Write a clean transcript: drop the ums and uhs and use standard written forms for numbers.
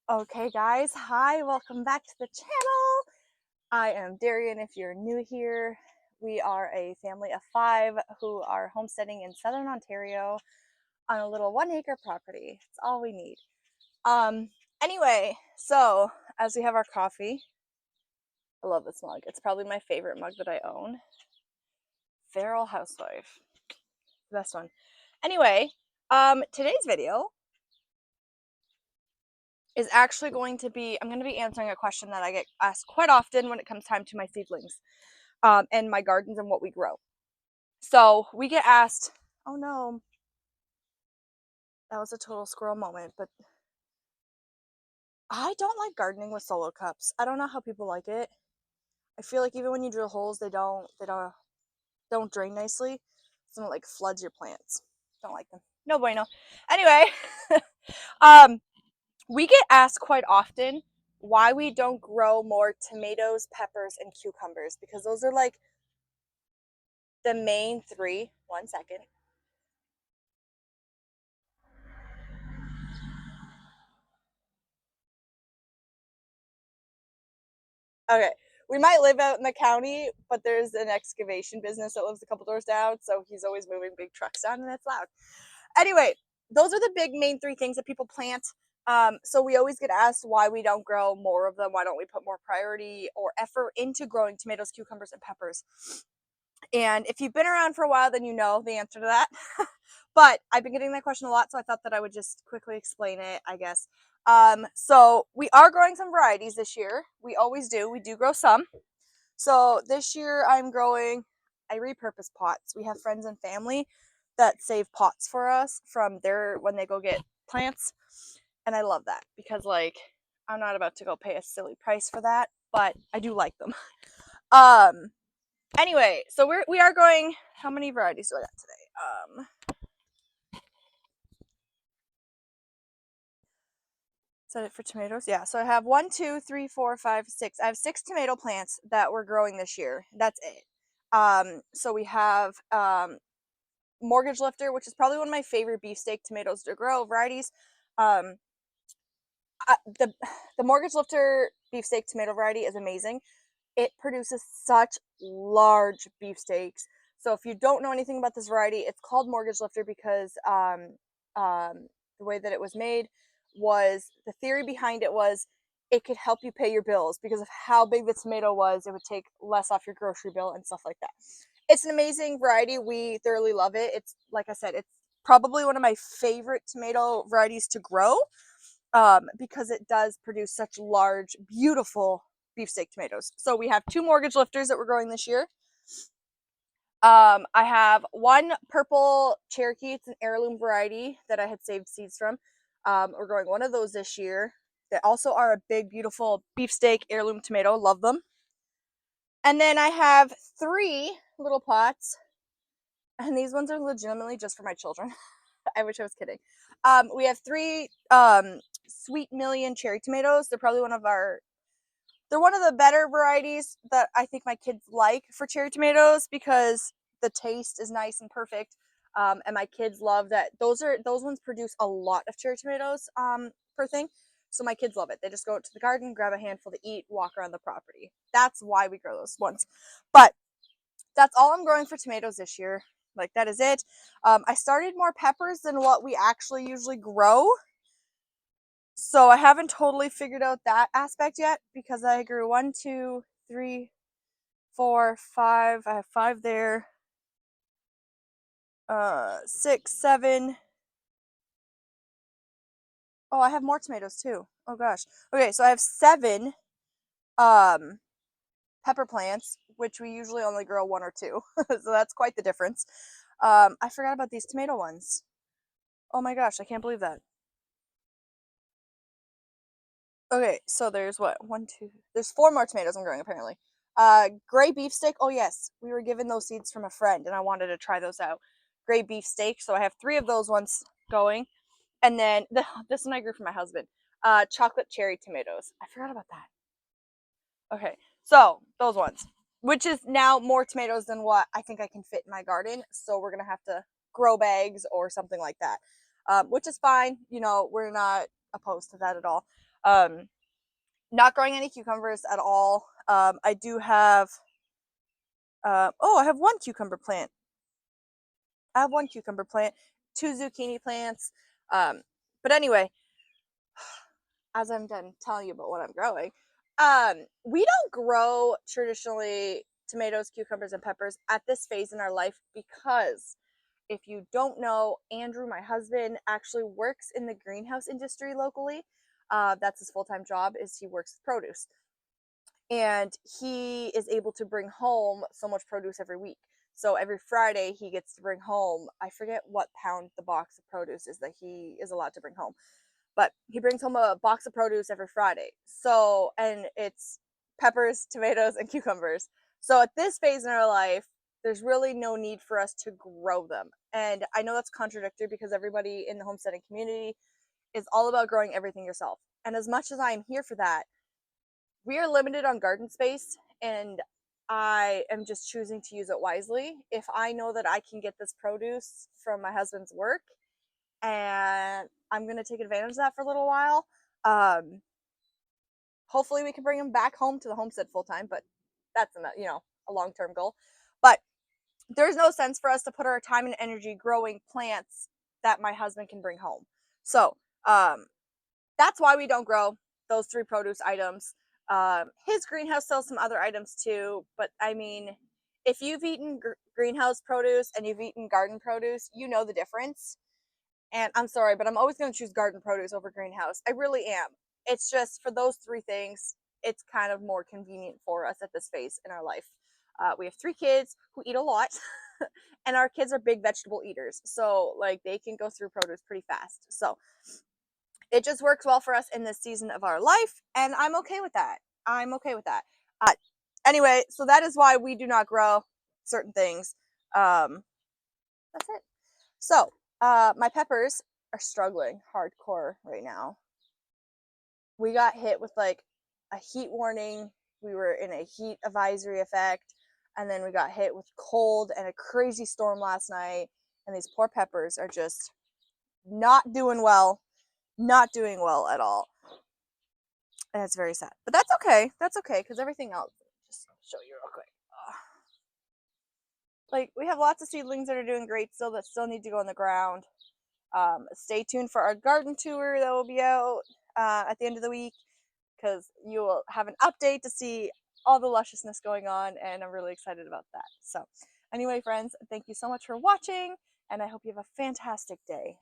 Okay guys, hi, welcome back to the channel. I am Darian if you're new here. We are a family of 5 who are homesteading in southern Ontario on a little 1 acre property. It's all we need. Anyway, so as we have our coffee, I love this mug. It's probably my favorite mug that I own. Feral Housewife. Best one. Anyway, today's video is actually going to be, I'm going to be answering a question that I get asked quite often when it comes time to my seedlings and my gardens and what we grow. So we get asked, oh no, that was a total squirrel moment, but I don't like gardening with solo cups. I don't know how people like it. I feel like even when you drill holes, they don't drain nicely. So it like floods your plants. Don't like them. No bueno. Anyway, um, we get asked quite often why we don't grow more tomatoes, peppers, and cucumbers, because those are like the main 3. 1 second. Okay, we might live out in the county, but there's an excavation business that lives a couple doors down, so he's always moving big trucks down, and it's loud. Anyway, those are the big main 3 things that people plant. So we always get asked why we don't grow more of them. Why don't we put more priority or effort into growing tomatoes, cucumbers, and peppers? And if you've been around for a while, then you know the answer to that. But I've been getting that question a lot, so I thought that I would just quickly explain it, I guess. So we are growing some varieties this year. We always do. We do grow some. So this year I'm growing, I repurpose pots. We have friends and family that save pots for us from their, when they go get plants. And I love that because like, I'm not about to go pay a silly price for that, but I do like them. Um, anyway, so we are growing, how many varieties do I got today? Is that it for tomatoes? Yeah, so I have 1, 2, 3, 4, 5, 6. I have 6 tomato plants that we're growing this year. That's it. So we have Mortgage Lifter, which is probably one of my favorite beefsteak tomatoes to grow varieties. Um, the Mortgage Lifter beefsteak tomato variety is amazing. It produces such large beefsteaks. So if you don't know anything about this variety, it's called Mortgage Lifter because the way that it was made was, the theory behind it was it could help you pay your bills because of how big the tomato was. It would take less off your grocery bill and stuff like that. It's an amazing variety. We thoroughly love it. It's, like I said, it's probably one of my favorite tomato varieties to grow because it does produce such large, beautiful beefsteak tomatoes. So we have 2 Mortgage Lifters that we're growing this year. I have 1 purple Cherokee. It's an heirloom variety that I had saved seeds from. We're growing 1 of those this year. They also are a big, beautiful beefsteak heirloom tomato. Love them. And then I have 3 little pots, and these ones are legitimately just for my children. I wish I was kidding. We have 3 Sweet Million cherry tomatoes. They're probably one of the better varieties that I think my kids like for cherry tomatoes because the taste is nice and perfect. And my kids love that. Those ones produce a lot of cherry tomatoes per thing. So my kids love it. They just go out to the garden, grab a handful to eat, walk around the property. That's why we grow those ones. But that's all I'm growing for tomatoes this year. Like, that is it. I started more peppers than what we actually usually grow. So I haven't totally figured out that aspect yet because I grew 1, 2, 3, 4, 5. I have 5 there. 6, 7. Oh, I have more tomatoes too. Oh gosh. Okay, so I have 7 um pepper plants, which we usually only grow 1 or 2. So that's quite the difference. I forgot about these tomato ones. Oh my gosh, I can't believe that. Okay, so there's what? 1, 2. There's 4 more tomatoes I'm growing apparently. Gray beefsteak. Oh yes, we were given those seeds from a friend, and I wanted to try those out. Gray beefsteak. So I have 3 of those ones going, and then this one I grew from my husband. Chocolate cherry tomatoes. I forgot about that. Okay, so those ones, which is now more tomatoes than what I think I can fit in my garden. So we're gonna have to grow bags or something like that, which is fine. You know, we're not opposed to that at all. Not growing any cucumbers at all. I do have, oh, I have one cucumber plant. I have one cucumber plant, two zucchini plants. But anyway, as I'm done telling you about what I'm growing, we don't grow traditionally tomatoes, cucumbers, and peppers at this phase in our life because if you don't know, Andrew, my husband, actually works in the greenhouse industry locally. That's his full-time job, is he works with produce. And he is able to bring home so much produce every week. So every Friday he gets to bring home, I forget what pound the box of produce is that he is allowed to bring home, but he brings home a box of produce every Friday. So, and it's peppers, tomatoes, and cucumbers. So at this phase in our life, there's really no need for us to grow them. And I know that's contradictory because everybody in the homesteading community is all about growing everything yourself. And as much as I am here for that, we are limited on garden space, and I am just choosing to use it wisely. If I know that I can get this produce from my husband's work, and I'm going to take advantage of that for a little while. Hopefully we can bring him back home to the homestead full time, but that's a long-term goal. But there's no sense for us to put our time and energy growing plants that my husband can bring home. So that's why we don't grow those three produce items. His greenhouse sells some other items too, but I mean, if you've eaten greenhouse produce and you've eaten garden produce, you know the difference. And I'm sorry, but I'm always going to choose garden produce over greenhouse. I really am. It's just for those three things, it's kind of more convenient for us at this phase in our life. We have three kids who eat a lot, and our kids are big vegetable eaters. So, like, they can go through produce pretty fast. So, it just works well for us in this season of our life, and I'm okay with that. I'm okay with that. Uh, anyway, so that is why we do not grow certain things. That's it. So, my peppers are struggling hardcore right now. We got hit with like a heat warning. We were in a heat advisory effect, and then we got hit with cold and a crazy storm last night. And these poor peppers are just not doing well, not doing well at all. And it's very sad. But that's okay. That's okay because everything else, just show you real quick. Like, we have lots of seedlings that are doing great still that still need to go in the ground. Stay tuned for our garden tour that will be out at the end of the week, because you will have an update to see all the lusciousness going on, and I'm really excited about that. So anyway, friends, thank you so much for watching, and I hope you have a fantastic day.